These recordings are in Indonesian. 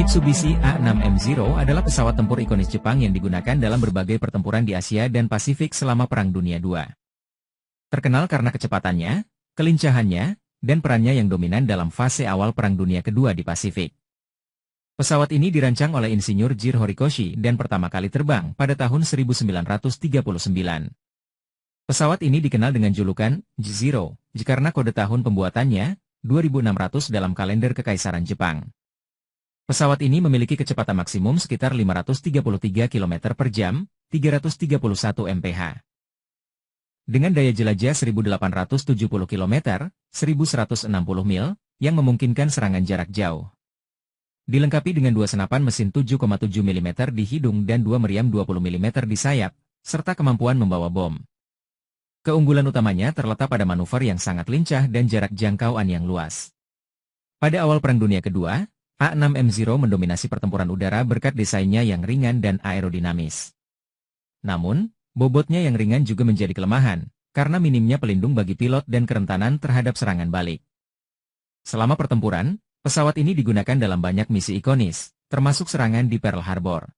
Mitsubishi A6M0 adalah pesawat tempur ikonis Jepang yang digunakan dalam berbagai pertempuran di Asia dan Pasifik selama Perang Dunia II. Terkenal karena kecepatannya, kelincahannya, dan perannya yang dominan dalam fase awal Perang Dunia Kedua di Pasifik. Pesawat ini dirancang oleh Insinyur Jiro Horikoshi dan pertama kali terbang pada tahun 1939. Pesawat ini dikenal dengan julukan J-Zero, karena kode tahun pembuatannya, 2600 dalam kalender Kekaisaran Jepang. Pesawat ini memiliki kecepatan maksimum sekitar 533 km per jam, 331 mph. Dengan daya jelajah 1870 km, 1160 mil, yang memungkinkan serangan jarak jauh. Dilengkapi dengan dua senapan mesin 7,7 mm di hidung dan dua meriam 20 mm di sayap, serta kemampuan membawa bom. Keunggulan utamanya terletak pada manuver yang sangat lincah dan jarak jangkauan yang luas. Pada awal Perang Dunia Kedua, A6M0 mendominasi pertempuran udara berkat desainnya yang ringan dan aerodinamis. Namun, bobotnya yang ringan juga menjadi kelemahan, karena minimnya pelindung bagi pilot dan kerentanan terhadap serangan balik. Selama pertempuran, pesawat ini digunakan dalam banyak misi ikonis, termasuk serangan di Pearl Harbor.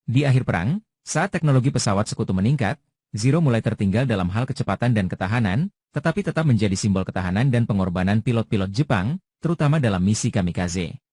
Di akhir perang, saat teknologi pesawat sekutu meningkat, Zero mulai tertinggal dalam hal kecepatan dan ketahanan, tetapi tetap menjadi simbol ketahanan dan pengorbanan pilot-pilot Jepang, terutama dalam misi kamikaze.